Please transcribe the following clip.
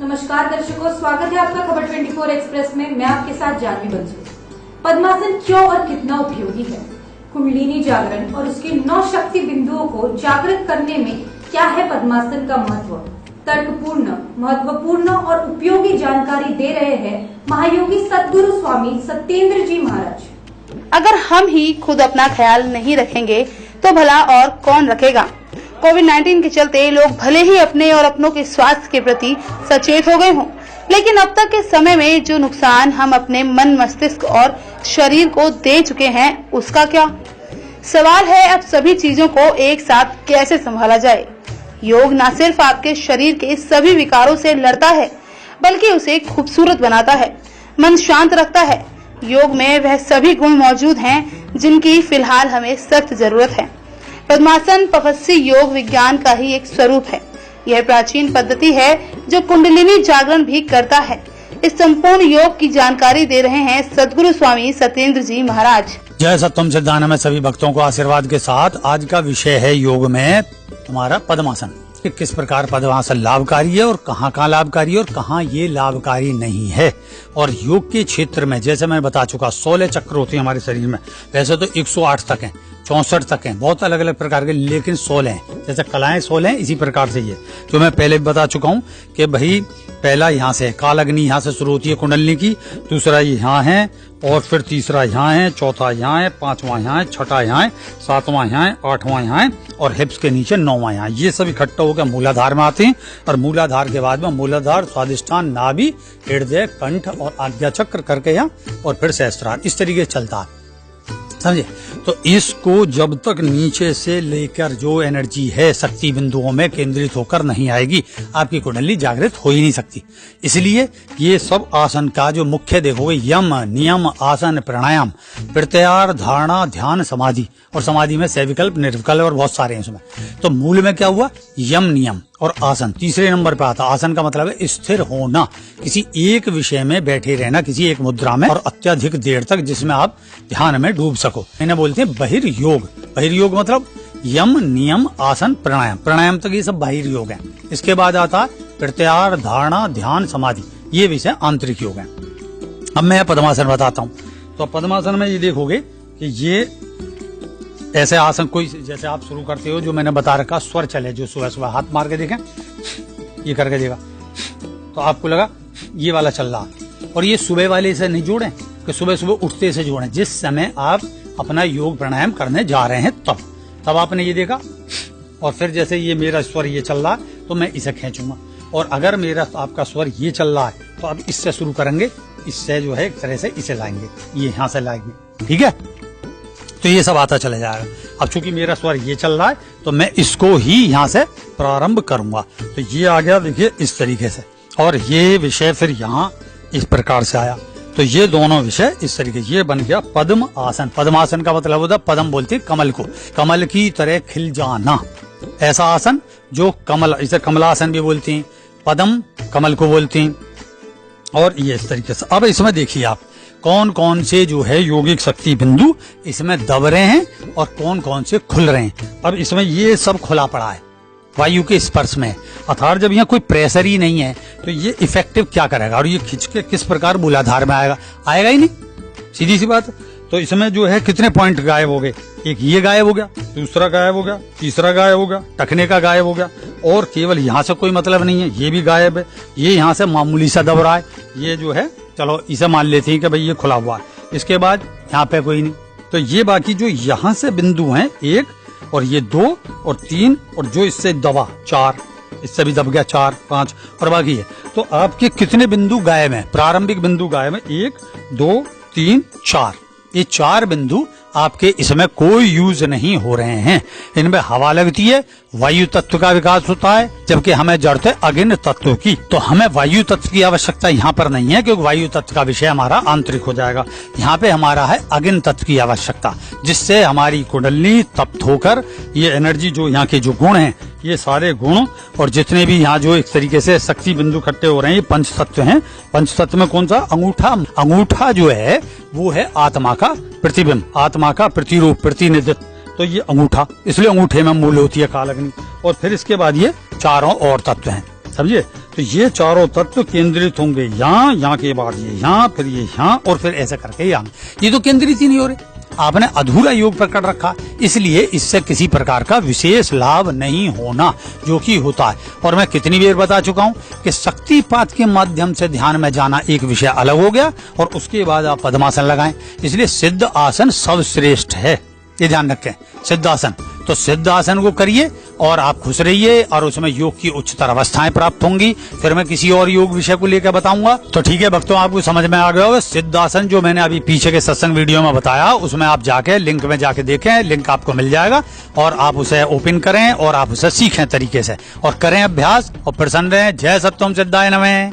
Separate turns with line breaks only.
नमस्कार दर्शकों, स्वागत है आपका खबर 24 एक्सप्रेस में। मैं आपके साथ जानवी बंसू। पद्मासन क्यों और कितना उपयोगी है? कुंडलिनी जागरण और उसके 9 शक्ति बिंदुओं को जागृत करने में क्या है पद्मासन का महत्व? तर्कपूर्ण, महत्वपूर्ण और उपयोगी जानकारी दे रहे हैं महायोगी सद्गुरु स्वामी सत्येंद्र जी महाराज।
अगर हम ही खुद अपना ख्याल नहीं रखेंगे तो भला और कौन रखेगा। कोविड-19 के चलते लोग भले ही अपने और अपनों के स्वास्थ्य के प्रति सचेत हो गए हों, लेकिन अब तक के समय में जो नुकसान हम अपने मन, मस्तिष्क और शरीर को दे चुके हैं, उसका क्या? सवाल है अब सभी चीजों को एक साथ कैसे संभाला जाए। योग न सिर्फ आपके शरीर के सभी विकारों से लड़ता है, बल्कि उसे खूबसूरत बनाता है, मन शांत रखता है। योग में वह सभी गुण मौजूद हैं जिनकी फिलहाल हमें सख्त जरूरत है। पद्मासन पफस्सी योग विज्ञान का ही एक स्वरूप है। यह प्राचीन पद्धति है जो कुंडलिनी जागरण भी करता है। इस संपूर्ण योग की जानकारी दे रहे हैं सद्गुरु स्वामी सत्येंद्र जी महाराज।
जय सत्यम सिद्धांत में सभी भक्तों को आशीर्वाद के साथ आज का विषय है योग में हमारा पद्मासन। कि किस प्रकार पद्मासन लाभकारी है और कहाँ लाभकारी है और कहाँ ये लाभकारी नहीं है। और योग के क्षेत्र में जैसे मैं बता चुका 16 चक्र होते हैं हमारे शरीर में। वैसे तो 108 तक हैं, 64 तक हैं, बहुत अलग अलग प्रकार के, लेकिन 16 हैं। जैसे कलाएं 16 हैं, इसी प्रकार से ये जो मैं पहले भी बता चुका हूँ कि भाई पहला यहाँ से कालग्नि यहाँ से शुरू होती है कुंडलिनी की, दूसरा यहाँ है और फिर तीसरा यहाँ है, चौथा यहाँ है, पांचवा यहाँ है, छठा यहाँ है, सातवां यहाँ है, आठवां यहाँ है और हिप्स के नीचे 9वां यहाँ। ये सब इकट्ठा होकर मूलाधार में आते हैं और मूलाधार के बाद में मूलाधार, स्वादिष्ठान, नाभि, हृदय, कंठ और आज्ञा चक्र करके यहाँ और फिर सहस्त्रार, इस तरीके से चलता है, समझे। तो इसको जब तक नीचे से लेकर जो एनर्जी है शक्ति बिंदुओं में केंद्रित होकर नहीं आएगी, आपकी कुंडली जागृत हो ही नहीं सकती। इसलिए ये सब आसन का जो मुख्य देखोगे, यम, नियम, आसन, प्राणायाम, प्रत्याहार, धारणा, ध्यान, समाधि, और समाधि में सविकल्प, निर्विकल्प और बहुत सारे हैं इसमें। तो मूल में क्या हुआ? यम, नियम और आसन तीसरे नंबर पे आता। आसन का मतलब है स्थिर होना, किसी एक विषय में बैठे रहना, किसी एक मुद्रा में और अत्यधिक देर तक, जिसमें आप ध्यान में डूब सको। इन्हें बोलते हैं बहिर्योग। बहिर्योग मतलब यम, नियम, आसन, प्राणायाम। प्राणायाम तक ये सब बहिर्योग है। इसके बाद आता प्रत्याहार, धारणा, ध्यान, समाधि, ये विषय आंतरिक योग है। अब मैं पद्मासन बताता हूँ। तो पद्मासन में ये देखोगे कि ये ऐसे आसन, कोई जैसे आप शुरू करते हो जो मैंने बता रखा, स्वर चले, जो सुबह सुबह हाथ मार के देखें, ये करके देखा तो आपको लगा ये वाला चल रहा, और ये सुबह वाले से नहीं जोड़ें कि सुबह सुबह उठते से जोड़ें। जिस समय आप अपना योग प्राणायाम करने जा रहे हैं तब आपने ये देखा, और फिर जैसे ये मेरा स्वर ये चल रहा है तो मैं इसे खींचूंगा, और अगर मेरा आपका स्वर ये चल रहा है तो अब इससे शुरू करेंगे, इससे जो है एक तरह से इसे लाएंगे, ये यहाँ से लाएंगे, ठीक है। तो ये सब आता चला जाएगा। अब चूंकि मेरा स्वर ये चल रहा है तो मैं इसको ही यहाँ से प्रारंभ करूंगा। तो ये आ गया, देखिए इस तरीके से, और ये विषय फिर यहाँ इस प्रकार से आया। तो ये दोनों विषय इस तरीके, ये बन गया पद्म आसन। पद्मासन का मतलब होता है, पद्म बोलते हैं कमल को, कमल की तरह खिल जाना, ऐसा आसन जो कमल, इसे कमलासन भी बोलते हैं, पद्म कमल को बोलते हैं। और ये इस तरीके से। अब इसमें देखिए आप कौन कौन से जो है योगिक शक्ति बिंदु इसमें दब रहे हैं और कौन कौन से खुल रहे हैं। अब इसमें ये सब खुला पड़ा है वायु के स्पर्श में, अर्थात जब यहाँ कोई प्रेशर ही नहीं है तो ये इफेक्टिव क्या करेगा, और ये खिंच के किस प्रकार मूलाधार में आएगा ही नहीं, सीधी सी बात। तो इसमें जो है कितने पॉइंट गायब हो गए, एक ये गायब हो गया, दूसरा गायब हो गया, तीसरा गायब हो गया, टखने का गायब हो गया, और केवल यहाँ से कोई मतलब नहीं है, ये भी गायब है, ये यहाँ से मामूली सा दब रहा है, ये जो है चलो इसे मान लेते हैं कि भाई ये खुला हुआ है। इसके बाद यहाँ पे कोई नहीं, तो ये बाकी जो यहाँ से बिंदु हैं, 1 और ये 2 और 3 और जो इससे दबा 4, इससे भी दब गया 4, 5 और बाकी है। तो आपके कितने बिंदु गायब हैं? प्रारंभिक बिंदु गायब है 1, 2, 3, 4। ये 4 बिंदु आपके इसमें कोई यूज नहीं हो रहे हैं। इनमें हवा लगती है, वायु तत्व का विकास होता है, जबकि हमें जरूरत है अग्नि तत्व की। तो हमें वायु तत्व की आवश्यकता यहाँ पर नहीं है, क्योंकि वायु तत्व का विषय हमारा आंतरिक हो जाएगा। यहाँ पे हमारा है अग्नि तत्व की आवश्यकता, जिससे हमारी कुंडली तप्त होकर ये एनर्जी, जो यहाँ के जो गुण हैं, ये सारे गुण और जितने भी यहाँ जो एक तरीके से शक्ति बिंदु इकट्ठे हो रहे हैं, ये पंच तत्व हैं। पंच तत्व में कौन सा? अंगूठा जो है वो है आत्मा का प्रतिबिंब, आत्मा का प्रतिरूप, प्रतिनिधित्व। तो ये अंगूठा, इसलिए अंगूठे में मूल होती है कालग्नि। और फिर इसके बाद ये चारों और तत्व हैं। समझे। तो ये चारों तत्व केंद्रित होंगे यहाँ के बाद ये यहाँ, फिर ये यहाँ, और फिर ऐसे करके यहाँ। ये तो केंद्रित ही नहीं हो रहे, आपने अधूरा योग पकड़ रखा, इसलिए इससे किसी प्रकार का विशेष लाभ नहीं होना, जो कि होता है। और मैं कितनी बार बता चुका हूँ कि शक्तिपात के माध्यम से ध्यान में जाना एक विषय अलग हो गया, और उसके बाद आप पद्मासन लगाएं। इसलिए सिद्ध आसन सर्वश्रेष्ठ है, ये ध्यान रखें। सिद्ध आसन, तो सिद्ध आसन को करिए और आप खुश रहिए, और उसमें योग की उच्चतर अवस्थाएं प्राप्त होंगी। फिर मैं किसी और योग विषय को लेकर बताऊंगा। तो ठीक है भक्तों, आपको समझ में आ गया होगा। सिद्ध आसन जो मैंने अभी पीछे के सत्संग वीडियो में बताया, उसमें आप जाके लिंक में जाके देखें, लिंक आपको मिल जाएगा, और आप उसे ओपन करें और आप उसे सीखें तरीके से, और करें अभ्यास, और प्रसन्न रहें। जय सत्वम सिद्धाय नमः।